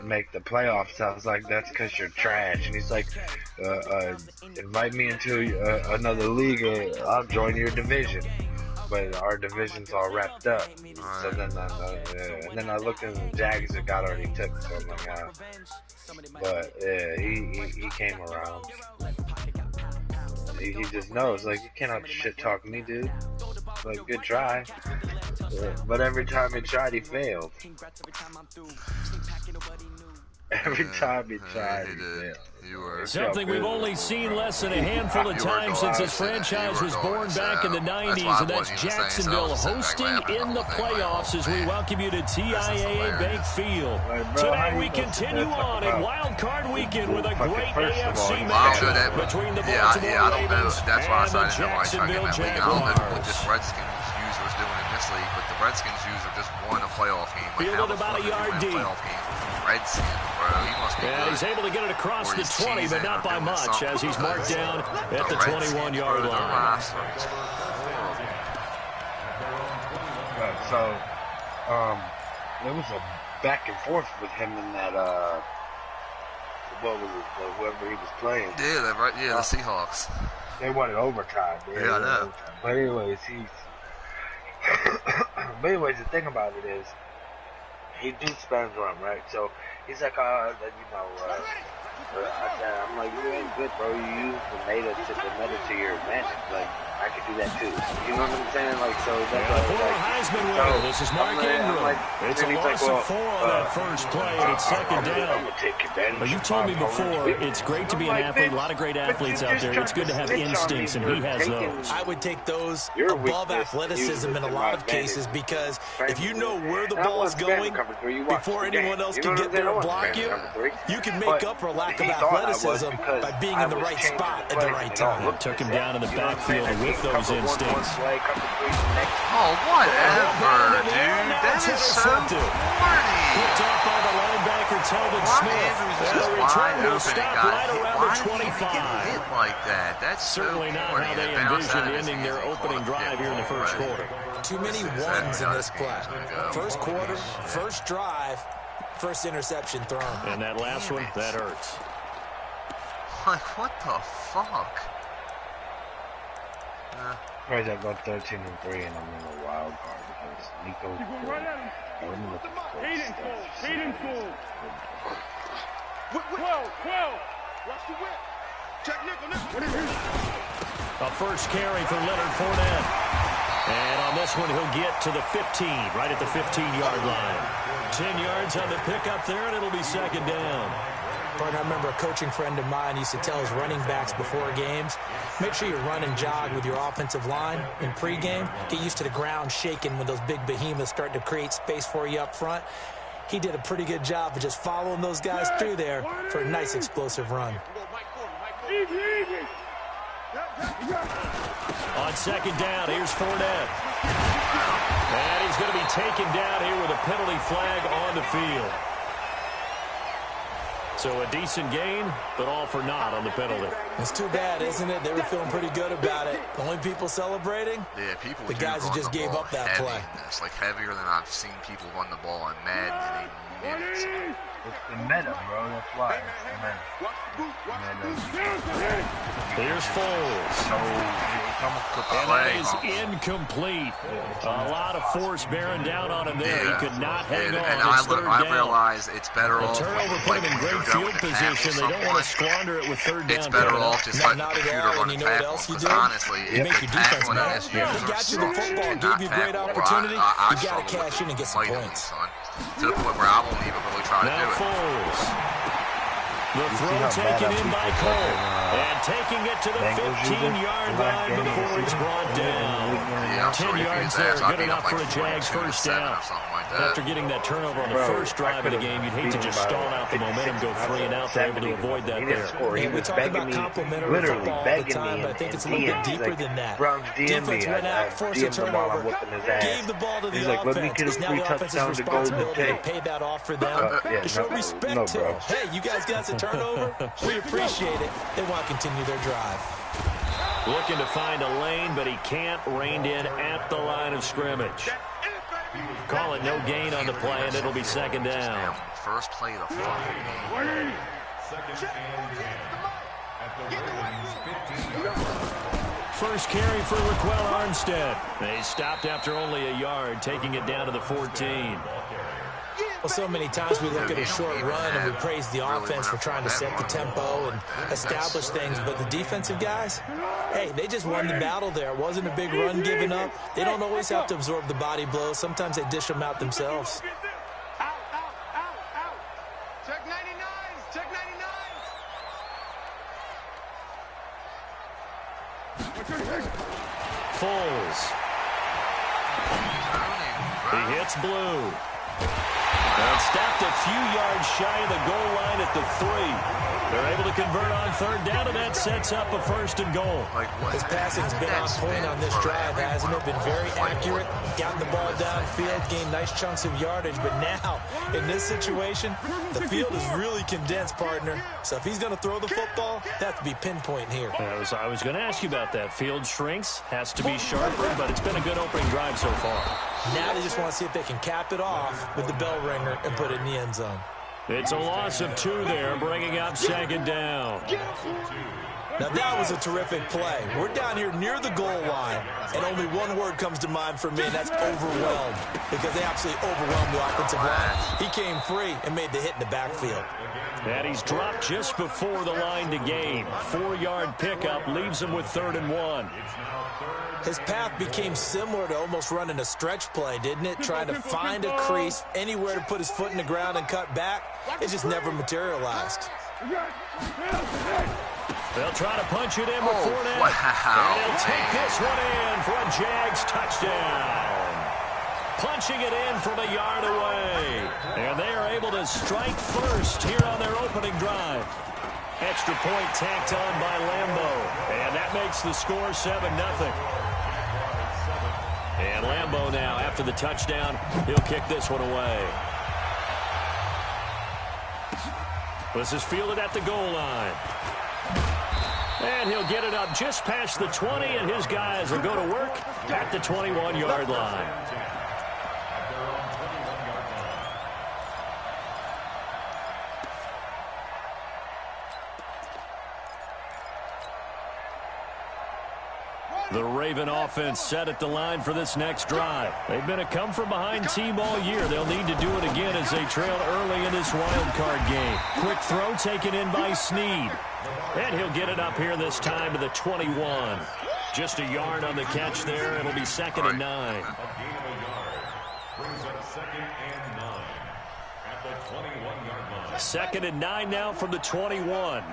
make the playoffs. I was like, that's because you're trash. And he's like, invite me into another league, I'll join your division. But our division's all wrapped up. So then, and then I looked at the Jags that got already took. So I'm like, but yeah, he came around. He just knows, like, you cannot shit talk me, dude. Like, good try. Yeah. But every time he tried, he failed. Every time he tried, he failed. Something we've only seen less than a handful of times since this franchise was born back in the 90s, and that's Jacksonville hosting in the playoffs as we welcome you to TIAA Bank Field. Today we continue on in Wild Card Weekend with a great AFC matchup between the Baltimore Ravens and the Jacksonville Jaguars. I don't know what this Redskins user is doing in this league, but the Redskins user just won a playoff game. Fielded about a yard deep. Redskins, bro. He must be good. He's able to get it across the 20, but not by much, as he's marked down at the 21-yard line. So, there was a back and forth with him in that, what was it, whoever he was playing. Yeah, the Seahawks. They wanted overtime. Yeah, I know. But anyways, but anyways, the thing about it is, he do spans run, right? So he's like, I'm like, you ain't good, bro. You used the meta to your advantage. Like, I could do that too. You know what I'm saying? Like, so that's former Heisman winner. This is Mark Ingram. It's a loss of 4 on that first play, and it's second down. I'm gonna take advantage. But you told me before, it's great to be an athlete. A lot of great athletes out there. It's good to have instincts, and he has those. I would take those above athleticism in a lot of cases, because if you know where the ball's going before anyone else can get there and block you, you can make up for a lack of athleticism by being in the right spot at the right time. Took him down in the backfield with those instincts. Oh, whatever, dude. That is so corny. Picked off by the linebacker, Telvin Smith. The return will stop right around the 25. Hit like that. That's certainly not how they envisioned ending their opening drive here in the first quarter. Too many ones in this play. First quarter, first drive, first interception thrown. And that last one, that hurts. Like, what the fuck? Right, I got 13-3, and I'm in a wild card because Nico's good. I'm looking for Feed him full. 12. Watch the whip. Check nickel. A first carry for Leonard Fournette. And on this one, he'll get to the 15, right at the 15-yard line. 10 yards on the pickup there, and it'll be second down. Partner, I remember a coaching friend of mine used to tell his running backs before games, make sure you run and jog with your offensive line in pregame. Get used to the ground shaking when those big behemoths start to create space for you up front. He did a pretty good job of just following those guys through there for a nice explosive run. On second down, here's Fournette. And he's going to be taken down here with a penalty flag on the field. So a decent gain, but all for naught on the penalty. It's too bad, isn't it? They were feeling pretty good about it. The only people celebrating? Yeah, people. The guys who just gave up that play. It's like heavier than I've seen people run the ball on Madden in a minute. It's the meta, bro. That's why. Here's Foles. And that is incomplete. A lot of force bearing down on him there. He could not hang on. And I realize it's better off. Turnover put him in great field position. They don't want to squander it with third down. It's better off just letting the computer run a tackle. Because honestly, if the tackle on SU he got you the football, gave you a great opportunity. You got to cash in and get some points. To the point where I won't even really try to do it. Foles. The throw taken in by Cole. And taking it to the 15-yard line before he's brought down. 10 yards there, good enough for a Jags first down. After getting that turnover on the first drive of the game, you'd hate to just stall out the momentum, go 3 and out. They're able to avoid that there. And we talk about complimentary football all the time, but I think it's a little bit deeper than that. Defense went out, forced a turnover, gave the ball to the offense. It's now the offense's responsibility to pay that off for them, to show respect to them. Hey, you guys got some turnover? We appreciate it. They want to continue their drive. Looking to find a lane, but he can't. Reined in at the line of scrimmage. Call it no gain on the play, and it'll be second down. First play of the fucking game. First carry for Raquel Armstead. They stopped after only a yard, taking it down to the 14. Well, so many times we look at a short run and we praise the offense for trying to set the tempo and establish things, but the defensive guys, hey, they just won the battle there. It wasn't a big run given up. They don't always have to absorb the body blows. Sometimes they dish them out themselves. Check 99. Check 99. Foles. He hits Blue. And stopped a few yards shy of the goal line at the 3. They're able to convert on third down, and that sets up a 1st and goal. His passing's been on point on this drive, hasn't it? Been very accurate, gotten the ball downfield, gained nice chunks of yardage. But now, in this situation, the field is really condensed, partner. So if he's going to throw the football, that has to be pinpoint here. I was going to ask you about that. Field shrinks, has to be sharper, but it's been a good opening drive so far. Now they just want to see if they can cap it off with the bell ringer and put it in the end zone. It's a loss of 2 there, bringing up second down. Now that was a terrific play. We're down here near the goal line, and only one word comes to mind for me, and that's overwhelmed, because they absolutely overwhelmed the offensive line. He came free and made the hit in the backfield. And he's dropped just before the line to gain. 4-yard pickup leaves him with 3rd and 1. His path became similar to almost running a stretch play, didn't it? Trying to find a crease, anywhere to put his foot in the ground and cut back. It just never materialized. They'll try to punch it in with Fournette. Wow. And he'll take this one in for a Jags touchdown. Punching it in from a yard away. And they are able to strike first here on their opening drive. Extra point tacked on by Lambo. And that makes the score 7-0. And Lambo now, after the touchdown, he'll kick this one away. This is fielded at the goal line. And he'll get it up just past the 20, and his guys will go to work at the 21-yard line. The Raven offense set at the line for this next drive. They've been a come-from-behind team all year. They'll need to do it again as they trail early in this wild card game. Quick throw taken in by Snead. And he'll get it up here this time to the 21. Just a yard on the catch there. It'll be 2nd and 9. Brings up 2nd and 9 at the 21-yard line. 2nd and 9 now from the 21.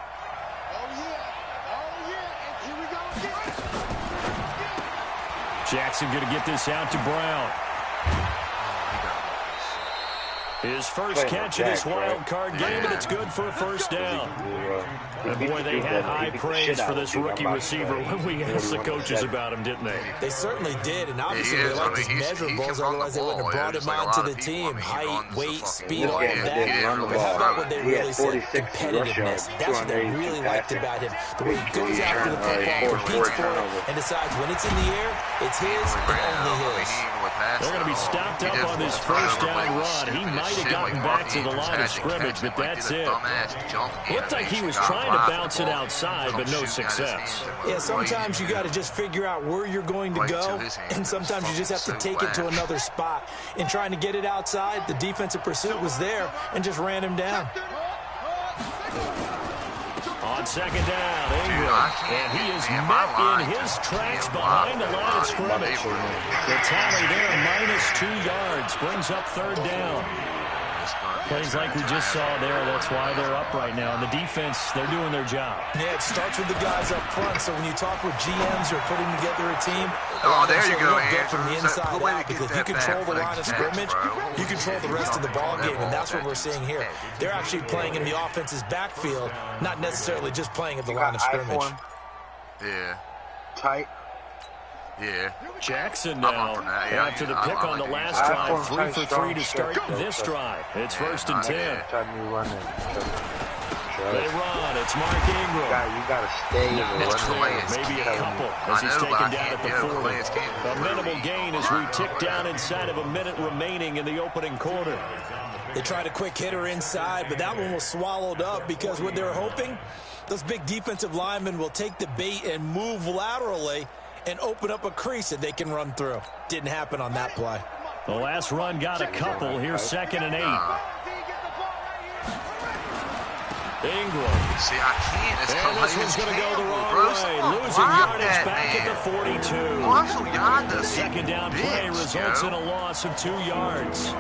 Jackson going to get this out to Brown. His first catch in this wild card game, and it's good for a 1st down. And boy, they had high praise for this rookie receiver when we asked the coaches about him, didn't they? They certainly did, and obviously they liked his measurables, otherwise they wouldn't have brought him onto the team. Height, weight, speed, all of that. But how about what they really said? Competitiveness. That's what they really liked about him. The way he goes after the football, competes for it, and decides when it's in the air, it's his and only his. They're going to be stopped up on this 1st down run. He might have gotten back to the line of scrimmage, but that's it. Looked like he was trying to bounce it outside, but no success. Yeah, sometimes you got to just figure out where you're going to go, and sometimes you just have to take it to another spot. In trying to get it outside, the defensive pursuit was there and just ran him down. On 2nd down, Ingram, and he is met in his tracks behind the line of scrimmage. The tally there, -2 yards, brings up 3rd down. Plays like we just saw there, that's why they're up right now. And the defense, they're doing their job. Yeah, it starts with the guys up front, so when you talk with GMs or putting together a team, there you go, Andrew. From the inside out, because if you control the line of scrimmage, you control the rest of the ball game, and that's what we're seeing here. They're actually playing in the offense's backfield, not necessarily just playing at the line of scrimmage. Yeah. Tight. Yeah. Jackson now, after the pick on the last drive, 3 for 3 to start this drive. It's 1st and 10. They run. It's Mark Ingram. You got to stay in the run. Maybe a couple as he's taken down at the 40. A minimal gain as we tick down inside of a minute remaining in the opening quarter. They tried a quick hitter inside, but that one was swallowed up because what they were hoping, those big defensive linemen will take the bait and move laterally and open up a crease that they can run through. Didn't happen on that play. The last run got a couple. Here's 2nd and 8. Ingram. See, I can't. And this one's going to go the wrong way. Losing yardage back at the 42. The 2nd down play results in a loss of 2 yards.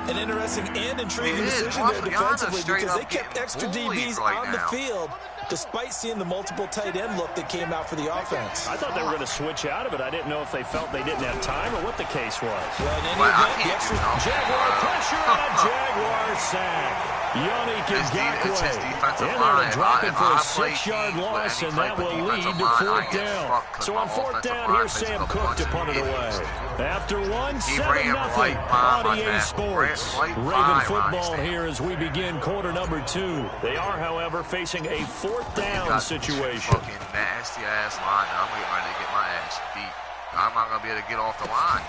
An interesting and intriguing decision there defensively because they kept extra DBs on the field despite seeing the multiple tight end look that came out for the offense. I thought they were going to switch out of it. I didn't know if they felt they didn't have time or what the case was. Well, in any event, the extra Jaguar pressure and a Jaguar sack. Yannick Ngakoue. And they're dropping for a 6-yard loss, and that will lead to 4th down. So on 4th down, here's Sam Cook to punt it away. After 1, 7-0 on EA Sports. Raven football here as we begin quarter number 2. They are, however, facing a 4th down situation. Fucking nasty-ass line. I'm getting ready to get my ass beat. I'm not going to be able to get off the line.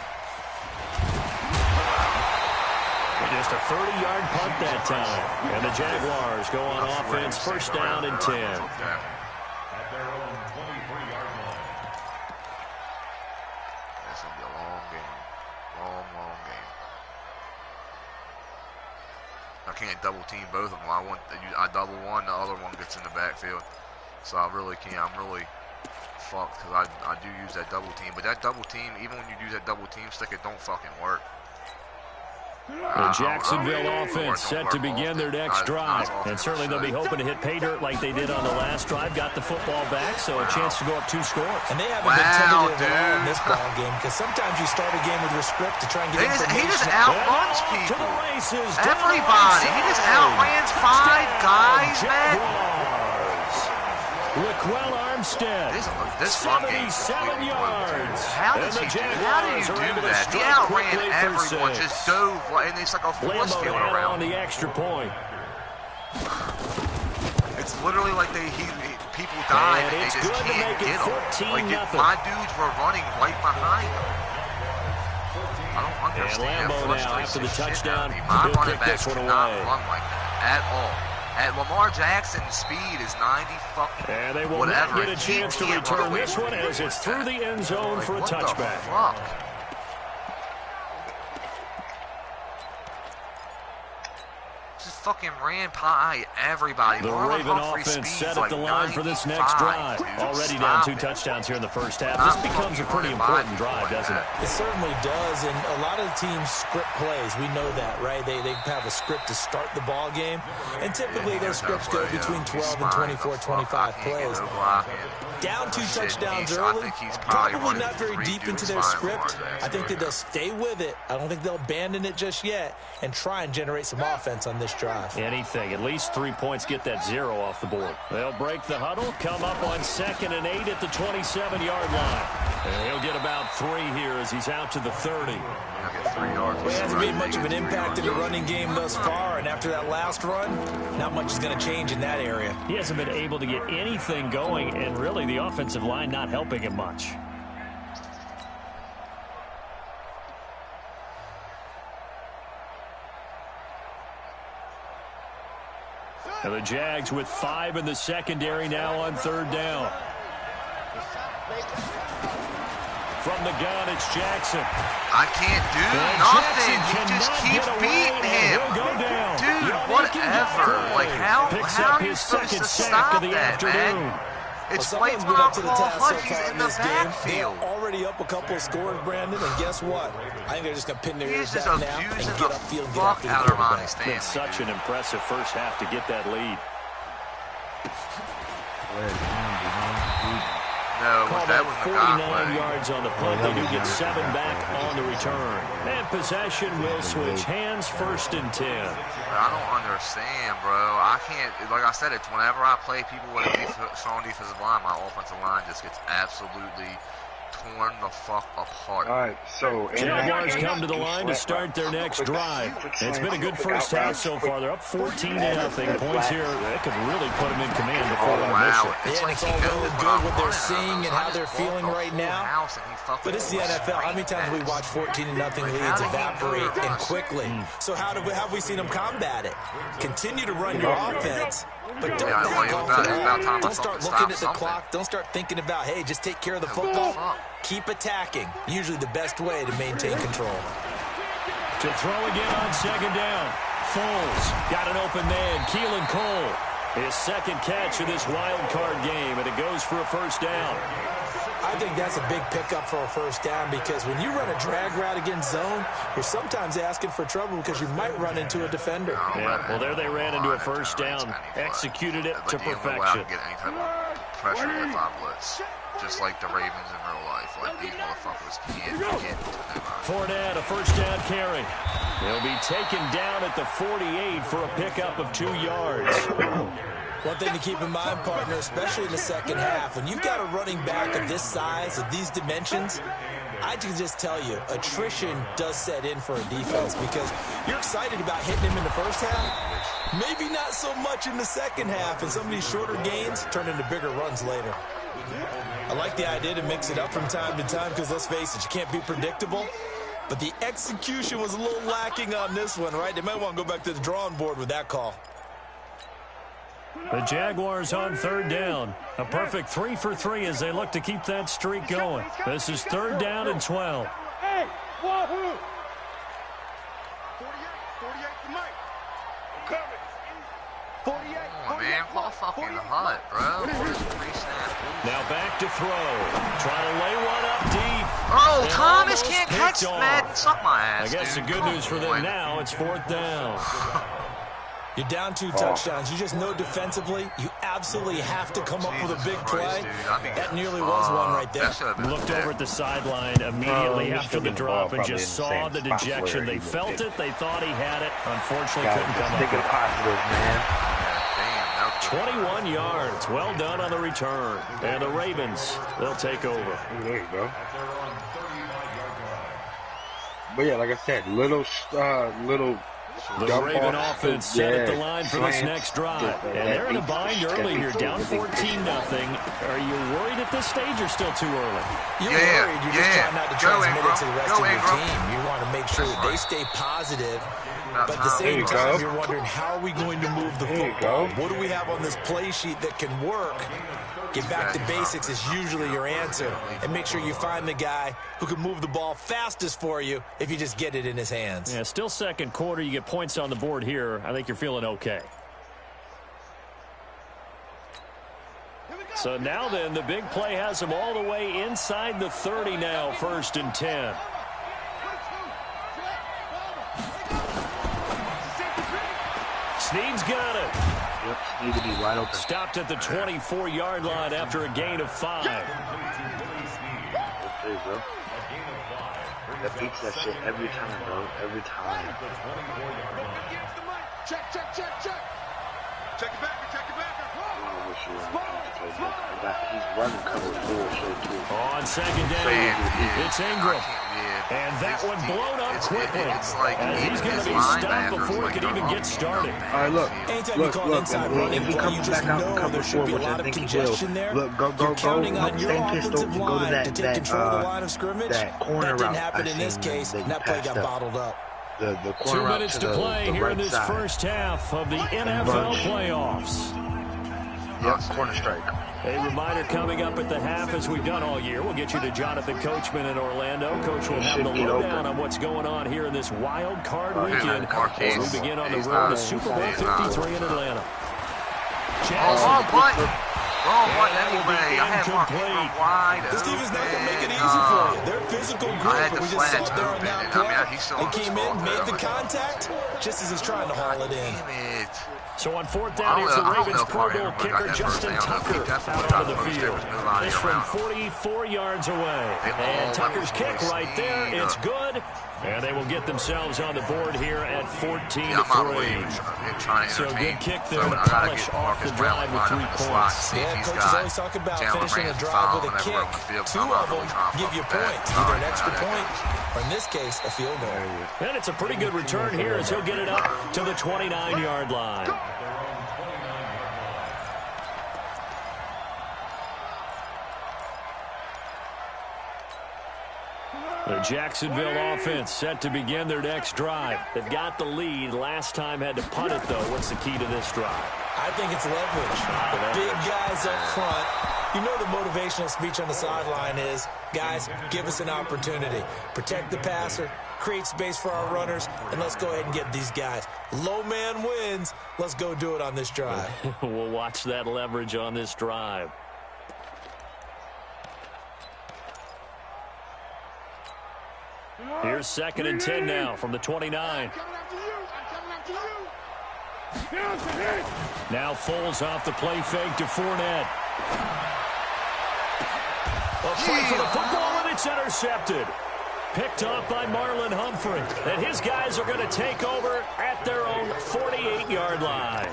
Just a 30-yard punt that time. And the Jaguars go on offense, 1st down and 10. At their own 23-yard line. That's going to be a long game. Long game. I can't double team both of them. I double one, the other one gets in the backfield. So I really can't. I'm really fucked because I do use that double team. But that double team, even when you use that double team stick, it don't fucking work. The Jacksonville offense set to begin their next drive. And certainly they'll be hoping to hit pay dirt like they did on the last drive. Got the football back, so a chance to go up 2 scores. And they haven't been tentative at all in this ball game because sometimes you start a game with your script to try and get information. He just outruns people. To the races. Everybody. He just outruns 5 guys, man. Raquel Armstead, this 77 yards. How do you do that? He outran everyone, just dove, and it's like a force field around. On the extra point. It's literally like people died and they just can't get them. Like my dudes were running right behind them. I don't understand that frustration shit out of me. My running backs cannot run like that at all. At Lamar Jackson's speed is 90 fucking and they will whatever. Not get a chance to return this one as it's through the end zone for a touchback. Fuck? Just fucking ran by everybody. The Raven offense set up the line for this next drive. Already down 2 touchdowns here in the first half. This becomes a pretty important drive, doesn't it? It certainly does, and a lot of the teams script plays. We know that, right? They have a script to start the ball game, and typically their scripts go between 12 and 24, 25 plays. Down 2 touchdowns early, probably not very deep into their script. I think that they'll stay with it. I don't think they'll abandon it just yet and try and generate some offense on this drive. Anything. At least 3 points get that 0 off the board. They'll break the huddle, come up on 2nd and 8 at the 27-yard line. And he'll get about 3 here as he's out to the 30. Well, he hasn't made much of an impact in the running game thus far, and after that last run, not much is going to change in that area. He hasn't been able to get anything going, and really the offensive line not helping him much. And the Jags with 5 in the secondary now on 3rd down. From the gun, it's Jackson. I can't do nothing. He just keeps beating him. Dude, whatever. Like, how are you supposed to stop that, man? It's right when I call Hutch. He's in the backfield. Already up a couple of scores, Brandon, and guess what? I think they're just going to pin their ears back now and get upfield and get after the quarterback. It's such an impressive first half to get that lead. No, that was 49 yards on the punt. They do get 7 back on the return. And possession will switch hands, 1st and 10. I don't understand, bro. I can't, like I said, it's whenever I play people with a strong defensive line, my offensive line just gets absolutely torn the fuck apart. All right, so Jaguars come to the line to start their next drive. It's been a good first half so far. They're up 14-0. Points here that could really put them in command before intermission. It's all really good what they're seeing and how they're feeling right now. But it's the NFL. How many times we watch 14-0 leads evaporate and quickly? So how have we seen them combat it? Continue to run your offense, but don't don't start looking at the clock. Don't start thinking about, hey, just take care of the football. Keep attacking. Usually the best way to maintain control. To throw again on second down. Foles got an open man. Keelan Cole, his second catch of this wild card game, and it goes for a first down. I think that's a big pickup for a first down because when you run a drag route against zone, you're sometimes asking for trouble because you might run into a defender. Yeah, well, there they ran into a first down, executed it to perfection. Get any type of pressure if I blitz, just like the Ravens in real life. Like these motherfuckers can't get to them. Fournette, a first down carry. He'll be taken down at the 48 for a pickup of 2 yards. One thing to keep in mind, partner, especially in the second half, when you've got a running back of this size, of these dimensions, I can just tell you, attrition does set in for a defense because you're excited about hitting him in the first half, maybe not so much in the second half, and some of these shorter gains turn into bigger runs later. I like the idea to mix it up from time to time because, let's face it, you can't be predictable, but the execution was a little lacking on this one, right? They might want to go back to the drawing board with that call. The Jaguars on third down. A perfect 3 for 3 as they look to keep that streak going. This is third down and 12. Hey, wahoo! 48 to Mike. Coming. 48. Oh, man, call fucking hot, bro. Now back to throw. Trying to lay one up deep. Oh, Thomas can't catch that. Suck my ass, I guess dude. the good news for them now, it's fourth down. You're down 2 touchdowns. You just know defensively, you absolutely have to come up with a big play. That nearly was one right there. Looked over at the sideline immediately after the drop and just saw the dejection. They felt it. They thought he had it. Unfortunately, couldn't come up with it. 21 yards. Well done on the return. And the Ravens, they'll take over. There you go. But yeah, like I said, little The Raven offense set at the line for this next drive. And they're in a bind early here, down 14-0. Are you worried at this stage or still too early? You're worried. You're just trying not to transmit it to the rest of your team. You want to make sure that they stay positive. But at the same time, you're wondering, how are we going to move the football? What do we have on this play sheet that can work? Get back to basics is usually your answer. And make sure you find the guy who can move the ball fastest for you if you just get it in his hands. Yeah, still second quarter. You get points on the board here. I think you're feeling okay. So now then, the big play has them all the way inside the 30 now, 1st and 10. Snead's got it. Yep, need to be wide open. Stopped at the 24-yard line after a gain of 5. There you go. That beats that shit every time, bro. Every time. Check. Check it back. He's running cover 4 straight too. On second down, it's Ingram. And that one blown up quickly. As he's going to be stopped before he can even get started. All right, look. Anytime you call inside running play, you just know there should be a lot of congestion there. You're counting on your offensive line to take control of the line of scrimmage. That didn't happen in this case, and that play got bottled up. The 2 minutes to play here in this first half of the NFL playoffs. Yep, corner strike. A reminder coming up at the half, as we've done all year. We'll get you to Jonathan Coachman in Orlando. Coach will have the lowdown on what's going on here in this wild card weekend as we begin on the road to Super Bowl 53 in Atlanta. Wrong one anyway. I had Mark Ingram wide. This team is not going to make it easy for you. They're physical group, but we just saw it there on that play. They came in, made the contact, just as he's trying to haul it in. So on 4th down, here's the Ravens Pro Bowl kicker Justin Tucker out onto the field. This from 44 yards away. And Tucker's kick right there, it's good. And they will get themselves on the board here at 14-3. Yeah, I'm not really trying to So entertain. good kick there to I gotta polish get off the Marcus Brown drive with 3 points. See if he's coaches always talk about finishing a drive with a kick. 2 of them give you points, either an extra point or, in this case, a field goal. And it's a pretty good return here as he'll get it up to the 29-yard line. The Jacksonville offense set to begin their next drive. They've got the lead. Last time had to punt it, though. What's the key to this drive? I think it's leverage. The big guys up front. You know the motivational speech on the sideline is, guys, give us an opportunity. Protect the passer, create space for our runners, and let's go ahead and get these guys. Low man wins. Let's go do it on this drive. We'll watch that leverage on this drive. Here's 2nd and 10 now from the 29. Now Foles off the play fake to Fournette. A fight for the football, and it's intercepted. Picked off by Marlon Humphrey. And his guys are going to take over at their own 48-yard line.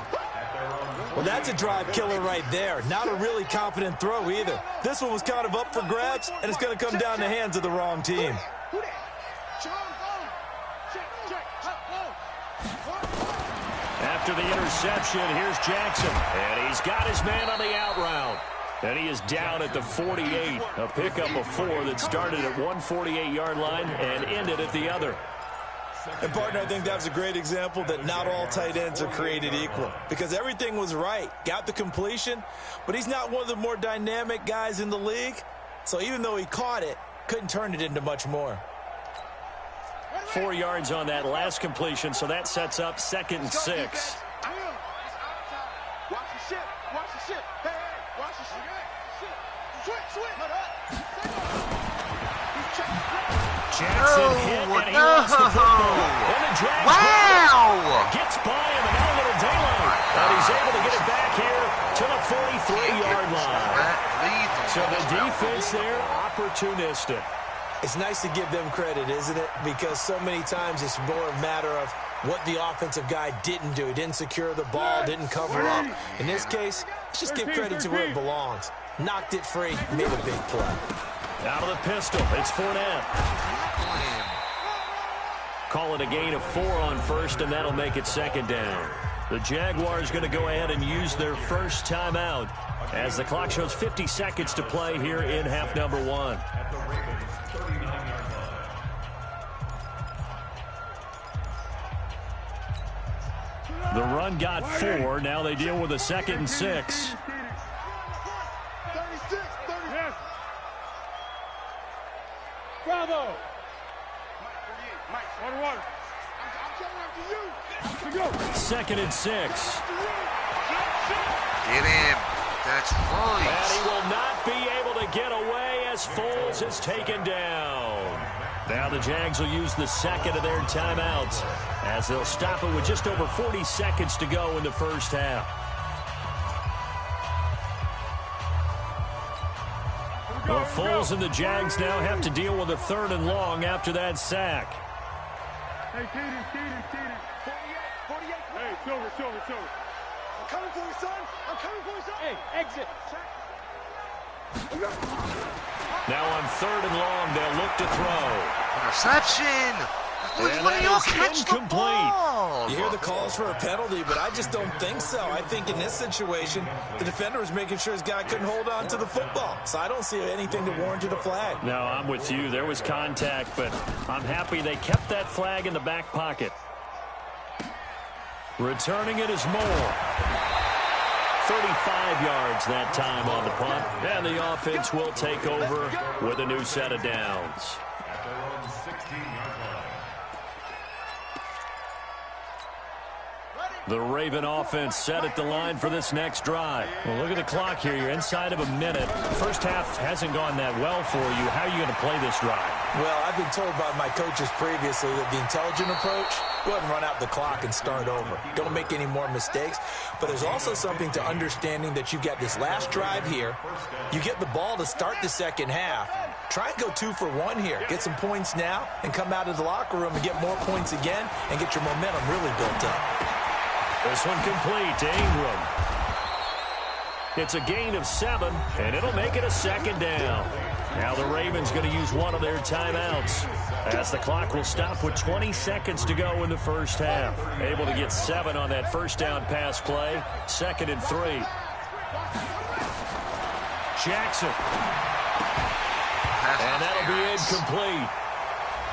Well, that's a drive killer right there. Not a really confident throw either. This one was kind of up for grabs, and it's going to come down the hands of the wrong team. After the interception, here's Jackson. And he's got his man on the out route. And he is down at the 48. A pickup of 4 that started at one 48-yard line and ended at the other. And, partner, I think that was a great example that not all tight ends are created equal. Because everything was right. Got the completion, but he's not one of the more dynamic guys in the league. So even though he caught it, couldn't turn it into much more. 4 yards on that last completion, so that sets up 2nd and 6. Watch the shit. Watch the shit. Hey, watch the shit. Switch. Jackson hit, and he lost the football. And the Jags gets by him, and now a little daylight. And he's able to get it back here to the 43-yard line. So the defense there, opportunistic. It's nice to give them credit, isn't it? Because so many times it's more a matter of what the offensive guy didn't do. He didn't secure the ball, didn't cover up. In this case, let's just give credit to where it belongs. Knocked it free, made a big play. Out of the pistol, it's Fournette. Call it a gain of 4 on first, and that'll make it 2nd down. The Jaguars going to go ahead and use their first timeout as the clock shows 50 seconds to play here in half number 1. The run got 4. Now they deal with a 2nd and 6. 36, 30. Bravo. Mike, water. I'm coming after you. 2nd and 6. Get him. That's right. And he will not be able to get away as Foles is taken down. Now the Jags will use the 2nd of their timeouts as they'll stop it with just over 40 seconds to go in the first half. Well, Foles and the Jags now have to deal with a 3rd and long after that sack. Hey, Keaton. 48. Hey, Silver. I'm coming for you, son. Hey, exit. Now on 3rd and long, they'll look to throw. Interception. And that is incomplete. You hear the calls for a penalty, but I just don't think so. I think in this situation, the defender was making sure his guy couldn't hold on to the football. So I don't see anything to warrant a flag. No, I'm with you. There was contact, but I'm happy they kept that flag in the back pocket. Returning it is Moore. 35 yards that time on the punt. And the offense will take over with a new set of downs. The Raven offense set at the line for this next drive. Well, look at the clock here. You're inside of a minute. The first half hasn't gone that well for you. How are you going to play this drive? Well, I've been told by my coaches previously that the intelligent approach, go ahead and run out the clock and start over. Don't make any more mistakes. But there's also something to understanding that you've got this last drive here. You get the ball to start the second half. Try and go 2 for 1 here. Get some points now and come out of the locker room and get more points again and get your momentum really built up. This one complete to Ingram. It's a gain of 7, and it'll make it a second down. Now the Ravens going to use one of their timeouts as the clock will stop with 20 seconds to go in the first half. Able to get 7 on that first down pass play. 2nd and 3. Jackson. And that'll be incomplete.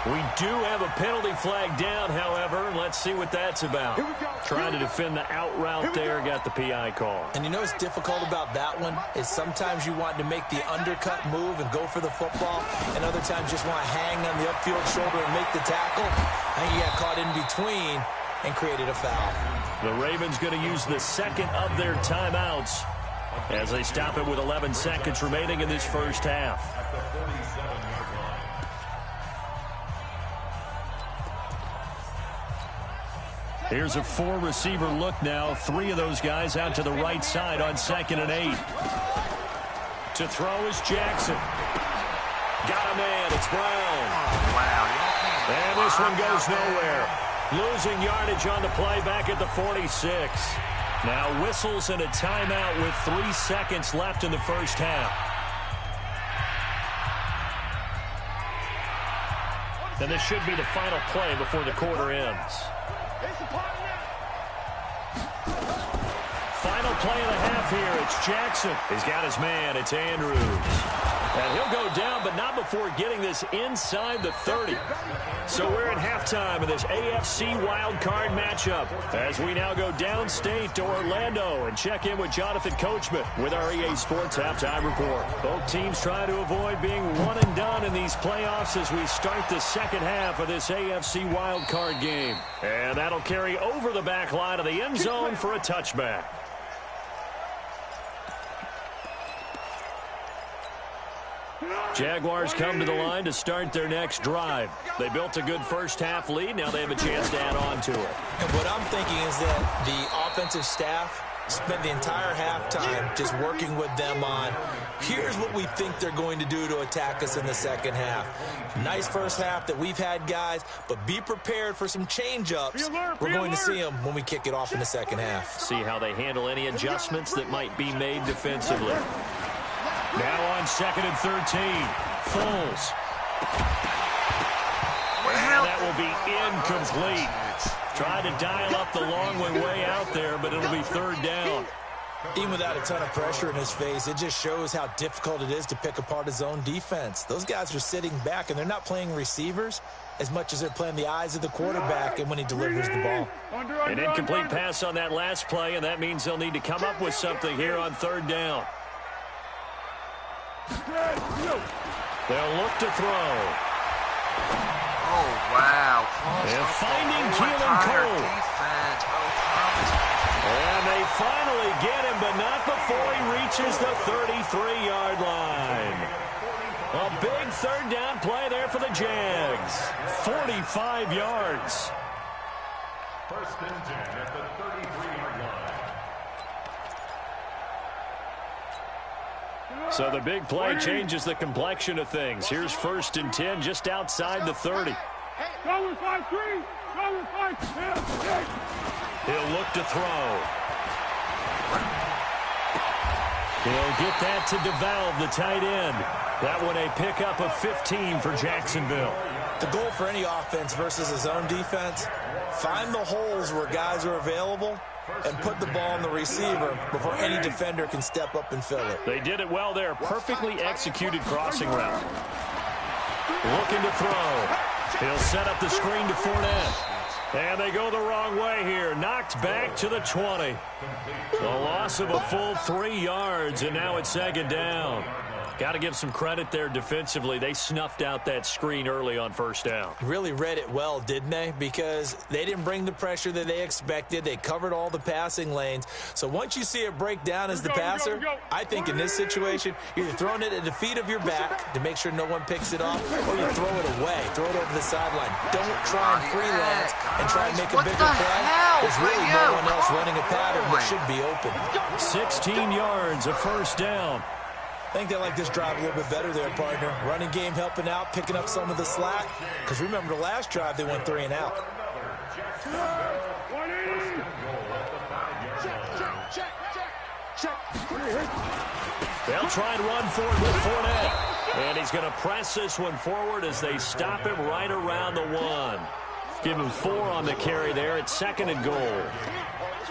We do have a penalty flag down, however. Let's see what that's about. Trying to defend the out route there, got the PI call. And you know what's difficult about that one is sometimes you want to make the undercut move and go for the football, and other times just want to hang on the upfield shoulder and make the tackle. I think you got caught in between and created a foul. The Ravens going to use the second of their timeouts as they stop it with 11 seconds remaining in this first half. Here's a 4-receiver look now. 3 of those guys out to the right side on 2nd and 8. To throw is Jackson. Got a man. It's Brown. And this one goes nowhere. Losing yardage on the play back at the 46. Now whistles and a timeout with 3 seconds left in the first half. And this should be the final play before the quarter ends. Final play of the half here. It's Jackson. He's got his man. It's Andrews. And he'll go down, but not before getting this inside the 30. So we're at halftime of this AFC wildcard matchup as we now go downstate to Orlando and check in with Jonathan Coachman with our EA Sports Halftime Report. Both teams try to avoid being one and done in these playoffs as we start the second half of this AFC wildcard game. And that'll carry over the back line of the end zone for a touchback. Jaguars come to the line to start their next drive. They built a good first-half lead. Now they have a chance to add on to it. And what I'm thinking is that the offensive staff spent the entire halftime just working with them on, here's what we think they're going to do to attack us in the second half. Nice first half that we've had, guys, but be prepared for some change-ups. We're going to see them when we kick it off in the second half. See how they handle any adjustments that might be made defensively. Now on 2nd and 13, Foles. And that will be incomplete. Trying to dial up the long way out there, but it'll be 3rd down. Even without a ton of pressure in his face, it just shows how difficult it is to pick apart his own defense. Those guys are sitting back, and they're not playing receivers as much as they're playing the eyes of the quarterback and when he delivers the ball. An incomplete pass on that last play, and that means they'll need to come up with something here on 3rd down. They'll look to throw. Oh, wow. They're finding Keelan Cole. And they finally get him, but not before he reaches the 33-yard line. A big 3rd down play there for the Jags. 45 yards. 1st and 10 at the 33-yard line. So the big play changes the complexion of things. Here's 1st and 10 just outside the 30. He'll look to throw. He'll get that to DeValve, the tight end. That one a pickup of 15 for Jacksonville. The goal for any offense versus his own defense, find the holes where guys are available and put the ball on the receiver before any defender can step up and fill it. They did it well there. Perfectly executed crossing route. Looking to throw. He'll set up the screen to Fournette. And they go the wrong way here. Knocked back to the 20. A loss of a full 3 yards, and now it's 2nd down. Got to give some credit there defensively. They snuffed out that screen early on first down. Really read it well, didn't they? Because they didn't bring the pressure that they expected. They covered all the passing lanes. So once you see it break down as the passer, I think in this situation, you're either throwing it at the feet of your back to make sure no one picks it off, or you throw it away. Throw it over the sideline. Don't try and freelance and try and make a bigger play. There's really no one else running a pattern that should be open. 16 yards, a first down. I think they like this drive a little bit better there, partner. Running game helping out, picking up some of the slack. Because remember, the last drive, they went 3 and out. They'll try and run for it with Fournette. And he's going to press this one forward as they stop him right around the 1. Give him 4 on the carry there at 2nd and goal.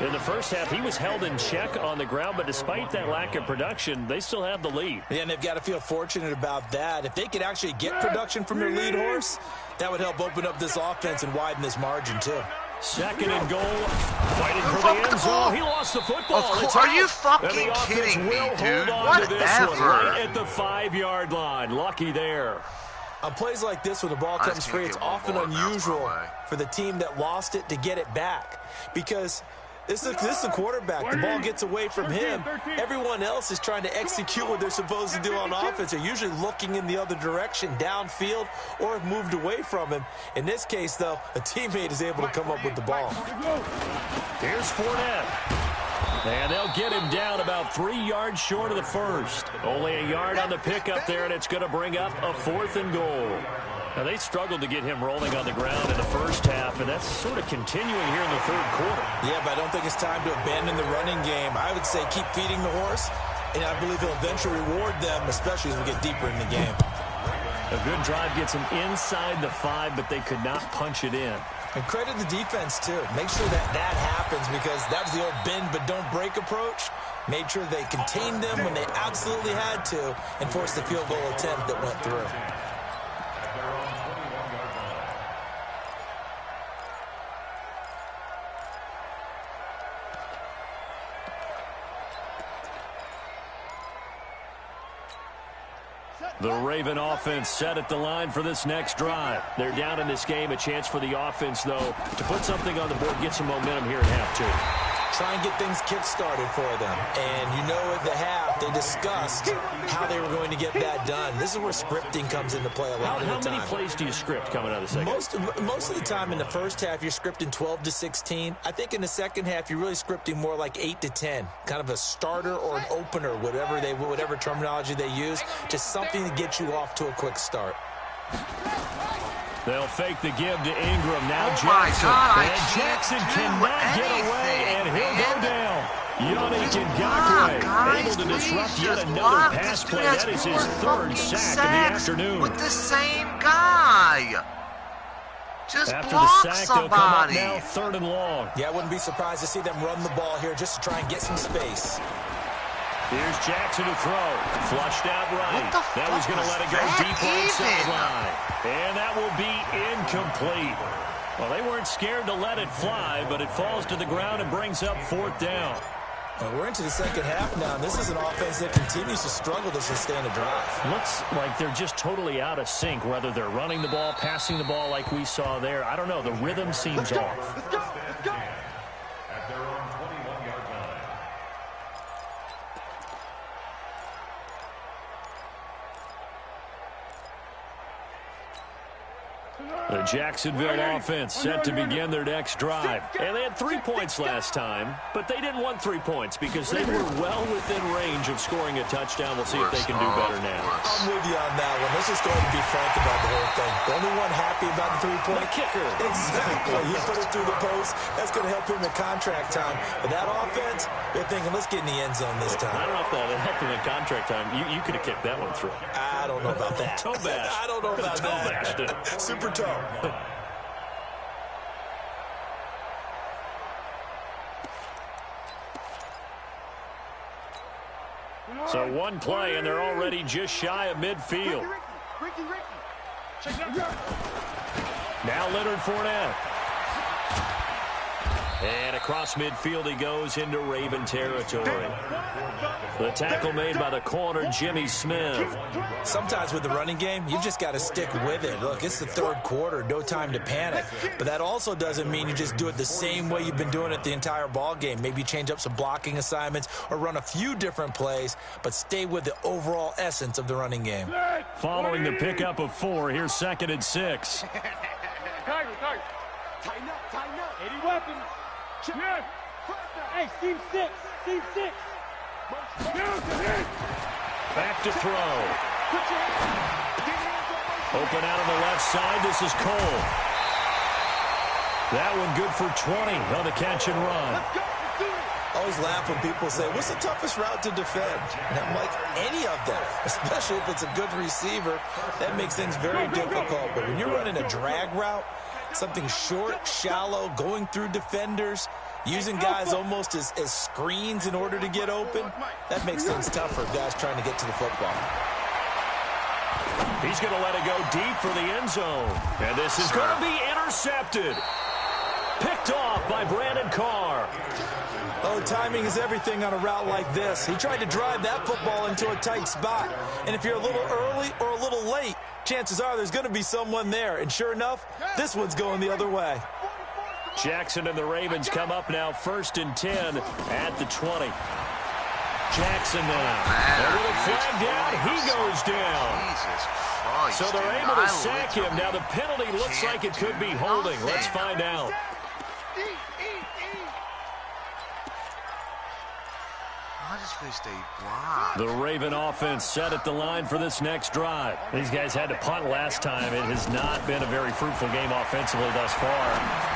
In the first half, he was held in check on the ground, but despite that lack of production, they still have the lead. Yeah, and they've got to feel fortunate about that. If they could actually get production from their lead horse, that would help open up this offense and widen this margin, too. 2nd and goal, fighting for the end zone. He lost the football. Are you fucking kidding me, dude? Whatever. Right at the 5-yard line. Lucky there. On plays like this where the ball comes free, it's often unusual for the team that lost it to get it back. Because this is the quarterback. The ball gets away from him. Everyone else is trying to execute what they're supposed to do on offense. They're usually looking in the other direction, downfield, or have moved away from him. In this case, though, a teammate is able to come up with the ball. Here's Fournette. And they'll get him down about 3 yards short of the first. Only a yard on the pickup there, and it's going to bring up a 4th and goal. Now, they struggled to get him rolling on the ground in the first half, and that's sort of continuing here in the 3rd quarter. Yeah, but I don't think it's time to abandon the running game. I would say keep feeding the horse, and I believe he'll eventually reward them, especially as we get deeper in the game. A good drive gets them inside the 5, but they could not punch it in. And credit the defense, too. Make sure that happens, because that was the old bend but don't break approach. Made sure they contained them when they absolutely had to and forced the field goal attempt that went through. The Raven offense set at the line for this next drive. They're down in this game. A chance for the offense, though, to put something on the board, get some momentum here at half 2. Try and get things kick-started for them. And you know at the half, they discussed how they were going to get that done. This is where scripting comes into play a lot of the time. How many plays do you script coming out of the second? Most of the time in the first half, you're scripting 12 to 16. I think in the second half, you're really scripting more like 8 to 10. Kind of a starter or an opener, whatever terminology they use. Just something to get you off to a quick start. They'll fake the give to Ingram. Now Jackson. My God, and Jackson cannot get away, and he'll go down. Yannick Ngakoue able to disrupt yet another pass play. That is his 3rd sack of the afternoon. With the same guy. Just after block the sack, somebody. They'll come up now 3rd and long. Yeah, I wouldn't be surprised to see them run the ball here just to try and get some space. Here's Jackson to throw. Flushed out right. That was going to let it go deep right sideline. And that will be incomplete. Well, they weren't scared to let it fly, but it falls to the ground and brings up 4th down. Well, we're into the second half now, and this is an offense that continues to struggle to sustain a drive. Looks like they're just totally out of sync, whether they're running the ball, passing the ball like we saw there. I don't know. The rhythm seems off. At their own 21-yard line. The Jacksonville offense set to begin their next drive. And they had 3 points last time, but they didn't want 3 points because they were well within range of scoring a touchdown. We'll see if they can do better now. I'm with you on that one. Let's just go ahead and be frank about the whole thing. The only one happy about the 3-point kicker. Exactly. He put it through the post. That's going to help him in contract time. But that offense, they're thinking, let's get in the end zone this time. I don't know if that helped him in contract time. You could have kicked that one through. I don't know about that. Toe bash. I don't know about toe that. bashed it. Super toe. So one play, and they're already just shy of midfield. Ricky. Check it out. Now Leonard Fournette. And across midfield he goes into Raven territory. The tackle made by the corner, Jimmy Smith. Sometimes with the running game, you've just got to stick with it. Look, it's the third quarter, no time to panic. But that also doesn't mean you just do it the same way you've been doing it the entire ball game. Maybe change up some blocking assignments or run a few different plays, but stay with the overall essence of the running game. Following the pickup of 4, here's 2nd and 6. Tighten up. 80 weapons. Hey, seam 6. Back to throw. Open out on the left side. This is Cole. That one good for 20 on the catch and run. I always laugh when people say, what's the toughest route to defend? And I'm like, any of them, especially if it's a good receiver. That makes things very difficult. But when you're running a drag route, something short, shallow, going through defenders, using guys almost as screens in order to get open, that makes things tough for guys trying to get to the football. He's going to let it go deep for the end zone. And this is going to be intercepted. Picked off by Brandon Carr. Oh, timing is everything on a route like this. He tried to drive that football into a tight spot. And if you're a little early or a little late, chances are there's going to be someone there. And sure enough, this one's going the other way. Jackson and the Ravens come up now 1st and 10 at the 20. Jackson now. And with a flag down, he goes down. Jesus Christ. So they're able to sack him. Now the penalty looks like it could be holding. Let's find out. I just wish they blocked. The Raven offense set at the line for this next drive. These guys had to punt last time. It has not been a very fruitful game offensively thus far.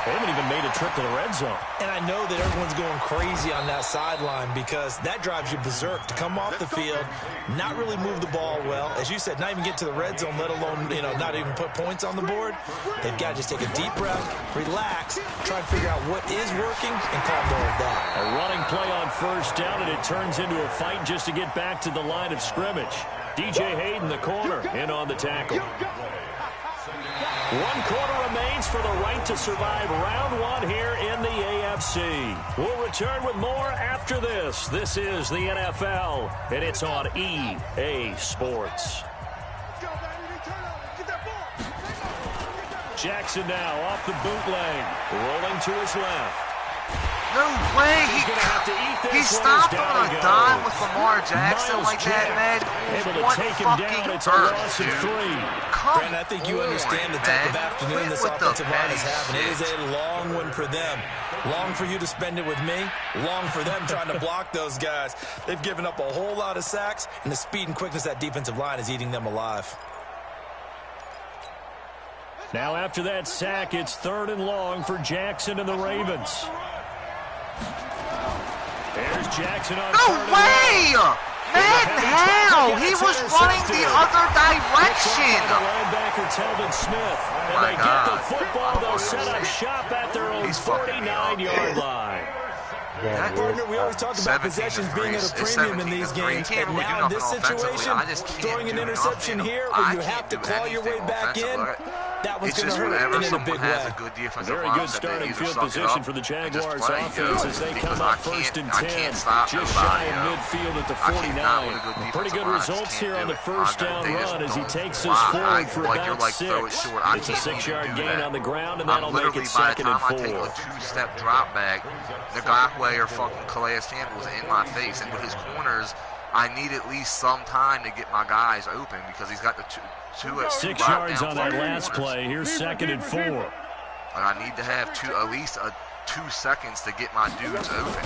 They haven't even made a trip to the red zone. And I know that everyone's going crazy on that sideline because that drives you berserk to come off the field, not really move the ball well. As you said, not even get to the red zone, let alone, not even put points on the board. They've got to just take a deep breath, relax, try and figure out what is working, and call more of that. A running play on 1st down, and it turns into a fight just to get back to the line of scrimmage. DJ Hayden, the corner, in on the tackle. 1 quarter remains for the right to survive round 1 here in the AFC. We'll return with more after this. This is the NFL, and it's on EA Sports. Jackson now off the bootleg, rolling to his left. No way. He stopped on a dime with Lamar Jackson Miles like that, man. Able to take him down. It's a loss of 3. Brandon, I think you understand the type of afternoon this offensive line is having. It is a long one for them. Long for you to spend it with me. Long for them trying to block those guys. They've given up a whole lot of sacks, and the speed and quickness of that defensive line is eating them alive. Now after that sack, it's 3rd and long for Jackson and the Ravens. There's Jackson on No way! Man, how? He was running the other direction. Linebacker Telvin Smith. And they get the football. They'll set up shop at their own 49-yard line. Partner, we always talk about possessions being at a premium in these games, and now in this situation, throwing an interception here where you have to claw your way back in, that one's going to hurt, and in a big way. Very good starting field position for the Jaguars offense as they come up 1st and 10, just shy of midfield at the 49. Pretty good results here on the 1st down run as he takes us forward for about 6. It's a 6-yard gain on the ground, and that'll make it 2nd and 4. I take a 2-step drop back, Ngakwe or fucking Calais Campbell was in my face, and with his corners, I need at least some time to get my guys open because he's got the two 6 yards on that last play. Here's 2nd and 4. But I need to have at least 2 seconds to get my dudes open.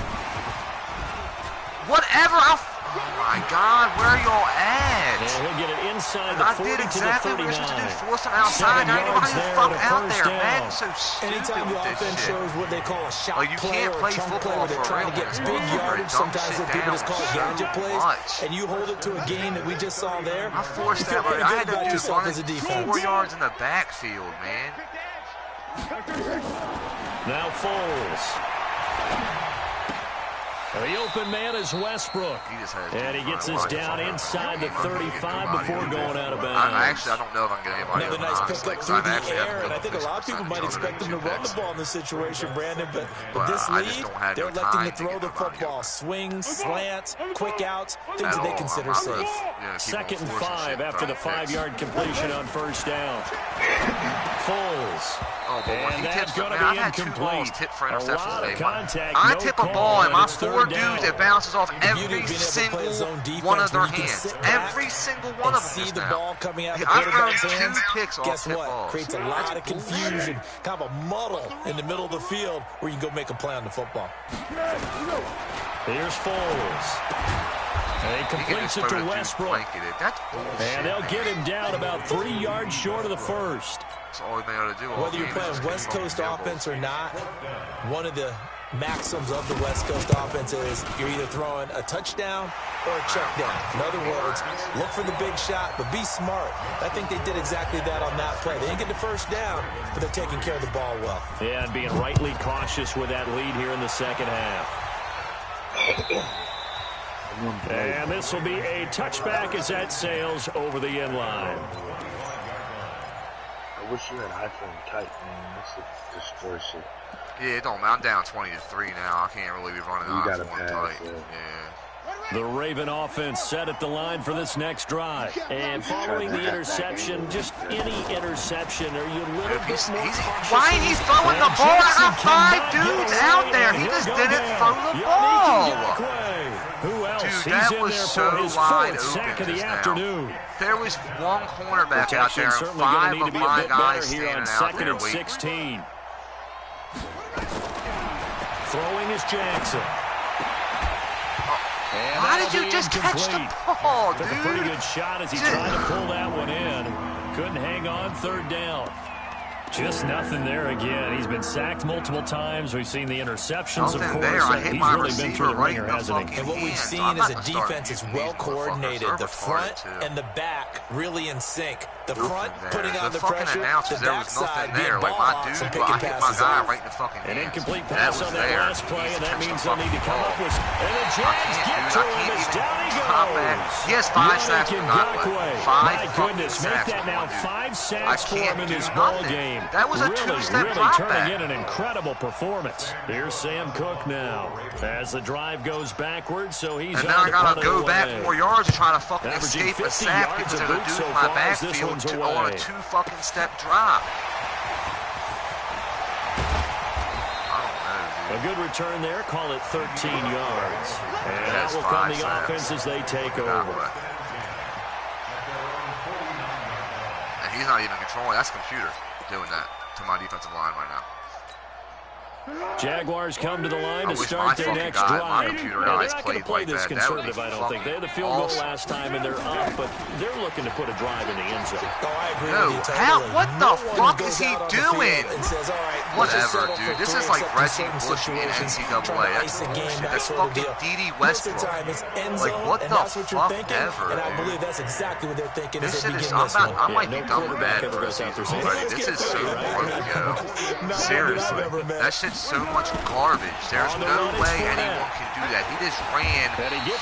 Whatever. Oh my God, where are y'all at? And he'll get it inside the 40 to the 39. What you're supposed to do, force them outside. Now anybody the fuck out there, man. So stupid. Anytime the offense shows what they call a shot you play can't or play a chunk play football where they're for trying to real. get big yardage, sometimes that people just call it gadget plays, much. and you hold it to a gain that we just saw there. I forced you feel that. pretty I good had to about do yourself as a defense. 4 yards in the backfield, man. Now Foles. The open man is Westbrook. And he gets us down inside the 35 before going out of bounds. I don't know if I can get anybody. Another nice pickup through the air, and I think a lot of people might expect them to run the ball in this situation, Brandon, but this lead, they're electing to throw the football. Swings, slants, quick outs, things that they consider safe. 2nd and 5 after the 5-yard completion on first down. Foles. And that's going to be incomplete. A lot of contact. I tip a ball, and my 4 dudes, it bounces off every single one of their hands. Every single one of them see just the now. ball coming out of the I've quarterback's thrown hands. 2 picks off Guess tip what? balls. Creates a lot of confusion, kind of a muddle in the middle of the field where you can go make a play on the football. Here's Foles. And he completes it to Westbrook. And they'll get him down about 3 yards short of the first. That's all they ought to do. Whether you're playing West Coast offense or not, one of the maxims of the West Coast offense is you're either throwing a touchdown or a check down. In other words, look for the big shot, but be smart. I think they did exactly that on that play. They didn't get the first down, but they're taking care of the ball well. Yeah, and being rightly cautious with that lead here in the second half. And this will be a touchback as that sails over the end line. I wish you had iPhone tight, man. This would destroy shit. Yeah, it don't matter. I'm down 20-3 now. I can't really be running the iPhone tight. Yeah. The Raven offense set at the line for this next drive. And following the interception, just any interception, are you a little bit more cautious? Why he's throwing the ball? I got 5 dudes out there. He just didn't throw the ball. Who else? Dude, that was so wide open sack of the afternoon. There was one cornerback out there and 5 of my guys standing out there waiting. 16. Throwing is Jackson. Why did you just catch the ball, dude? Took a pretty good shot as he tried to pull that one in. Couldn't hang on, 3rd down. Just nothing there again. He's been sacked multiple times. We've seen the interceptions, of course. There. I hit He's my really been through the ringer, hasn't he? And what we've seen is a defense is well coordinated. The front and the back really in sync. The front putting on the pressure, the backside being ball hawks and picking passes off. Right in the fucking An incomplete pass on that last play, and that means they'll need to come up with... And the Jags get to him as down he goes. He has 5 sacks. My goodness, make that now 5 sacks for him in this ball game. That was a 2-step drop back. Turning in an incredible performance. Here's Sam Cook now as the drive goes backwards, so he's and now I gotta go back 4 yards to try to fucking escape a sack because of a dude in my backfield on a 2-fucking-step drop. A good return there. Call it 13 yards. And that will come the offense as they take over. And he's not even controlling. That's computer doing that to my defensive line right now. Jaguars come to the line to start their next drive. They're not going to play this conservative, I don't think. They had the field goal last time, and they're up, but they're looking to put a drive in the end zone. Oh, I agree with you totally. What the fuck is he doing? Whatever, dude. This is like Reggie Bush in NCAA. That's fucking D.D. Westbrook. Like, what the fuck ever, and I believe that's exactly what they're thinking as they begin this one. I might be done with that for a season already. This is so boring, yo. Seriously. That shit's so much garbage. There's no way anyone can do that. He just ran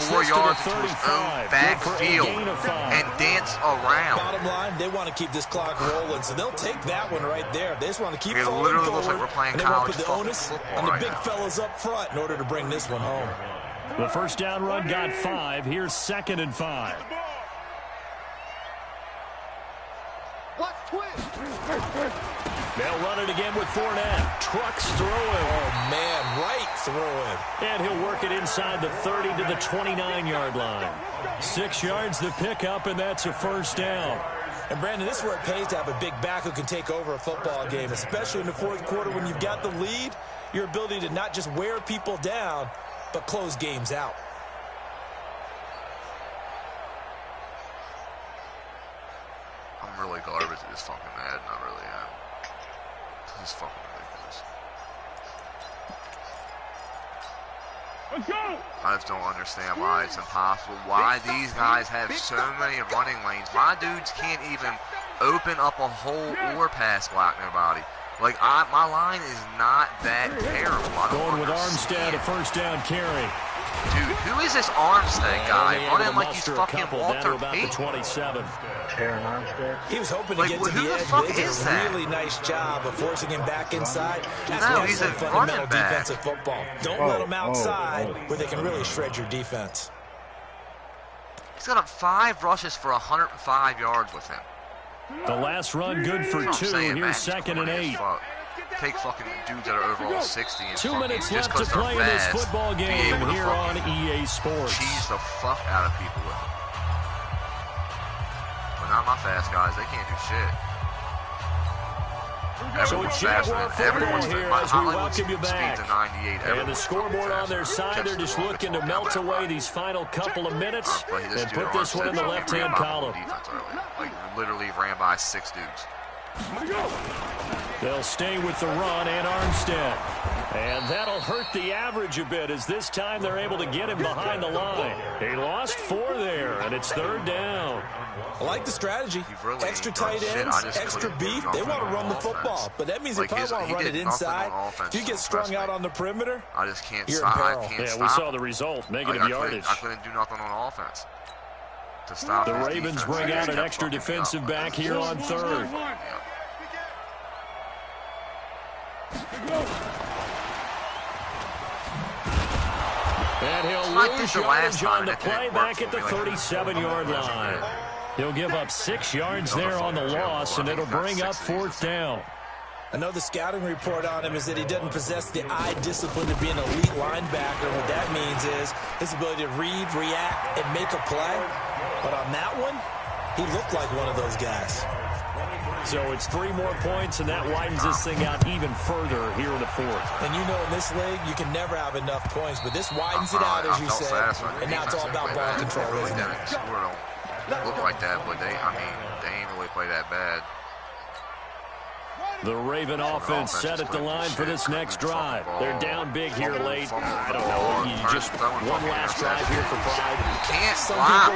4 yards into his own backfield and danced around. Bottom line, they want to keep this clock rolling, so they'll take that one right there. They just want to keep falling literally forward, looks like we're playing and they won't college put the onus on the big right fellas up front in order to bring this one home. The first down run got 5. Here's 2nd and 5. They'll run it again with Fournette. Trucks through him. Oh, man, right through him. And he'll work it inside the 30 to the 29-yard line. 6 yards the pickup, and that's a first down. And, Brandon, this is where it pays to have a big back who can take over a football game, especially in the 4th quarter when you've got the lead, your ability to not just wear people down, but close games out. I'm really garbage at this fucking Madden. I really am. This is fucking ridiculous. Let's go! I just don't understand why it's impossible. Why these guys have so many running lanes. My dudes can't even open up a hole or pass block nobody. Like, my line is not that terrible. Going with Armstead, a first down carry. Dude, who is this Armstead guy running like he's fucking Walter Payton? Taron Armstead? He was hoping to get to the edge, but he did a really nice job of forcing him back inside. That's he's a fundamental running back. defensive football. Don't let him outside where they can really shred your defense. He's got 5 rushes for 105 yards with him. The last run good for 2. Here's 2nd and 8. Take fucking dudes that are overall 60 and 2 minutes left to play in this football game here on EA Sports. Cheese the fuck out of people with them. But not my fast guys. They can't do shit. Everyone's faster than everyone's here as we welcome you back. And the scoreboard on their side, they're just looking to melt away these final couple of minutes and put this one in the left-hand column. Like, literally ran by 6 dudes. They'll stay with the run and Armstead. And that'll hurt the average a bit as this time they're able to get him behind the line. He lost 4 there, and it's 3rd down. I like the strategy. Extra tight ends, extra beef. They want to run the football, but that means they probably want to run it inside. If you get strung out on the perimeter, I just can't you're in peril. Yeah, we saw the result. Negative yardage. I couldn't do nothing on offense to stop the Ravens bring out an extra defensive back here on 3rd. And he'll lose yardage on the play back at the 37-yard line. He'll give up 6 yards there on the loss, and it'll bring up 4th down. I know the scouting report on him is that he doesn't possess the eye discipline to be an elite linebacker. What that means is his ability to read, react, and make a play. But on that one, he looked like one of those guys. So it's 3 more points, and that widens this thing out even further here in the 4th. And you know in this league, you can never have enough points, but this widens it out, as you said, and now it's all about ball control, isn't it? Look like that, but they ain't really play that bad. The Raven offense set at the line for this next drive. They're down big here late. I don't know. You just one last drive here for pride. You can't block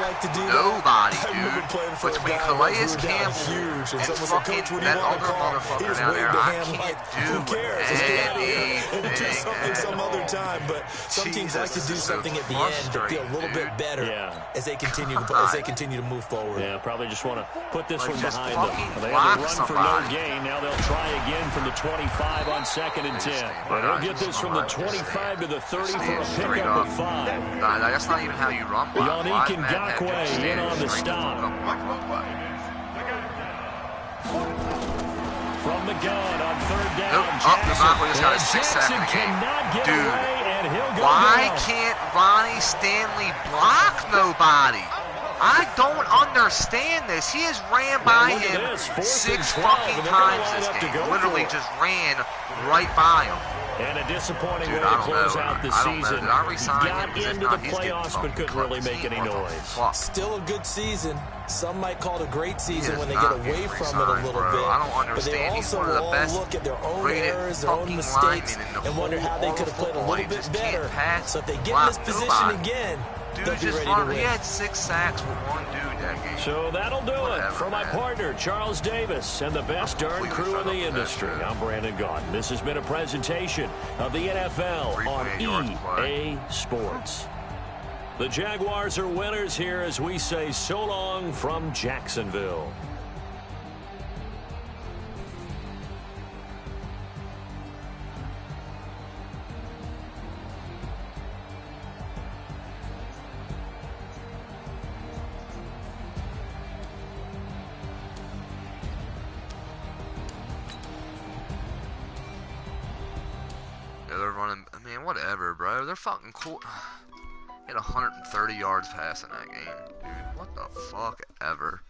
nobody, dude. Between Calais Campbell and fucking that other motherfucker down there, I can't do anything. Some other time, but some teams like to do something at the end to feel a little bit better as they continue to move forward. Yeah, probably just want to put this one behind them. They had to run for no gain. Now they'll try again from the 25 on 2nd and 10. And they'll get this from the 25 to the 30 for a pickup of 5. That's not even how you run block. Yannick Ngakoue in on the stop. From the gun on 3rd down. Jackson cannot get away, and he'll go Why down. Can't Ronnie Stanley block nobody? I don't understand this. He has ran by him 6 fucking times this game. Literally just ran right by him. And a disappointing way to close out the season. He got into the playoffs but couldn't really make any noise. Still a good season. Some might call it a great season when they get away from it a little bit. But they also will all look at their own errors, their own mistakes, and wonder how they could have played a little bit better. So if they get in this position again, they'll be ready to win. He had 6 sacks with 1 dude that game. So that'll do it for my partner, Charles Davis, and the best darn crew in the industry. I'm Brandon Gaudin. This has been a presentation of the NFL on EA Sports. The Jaguars are winners here as we say so long from Jacksonville. They're running, I mean, whatever, bro. They're fucking cool. He had 130 yards passing that game. Dude, what the fuck ever.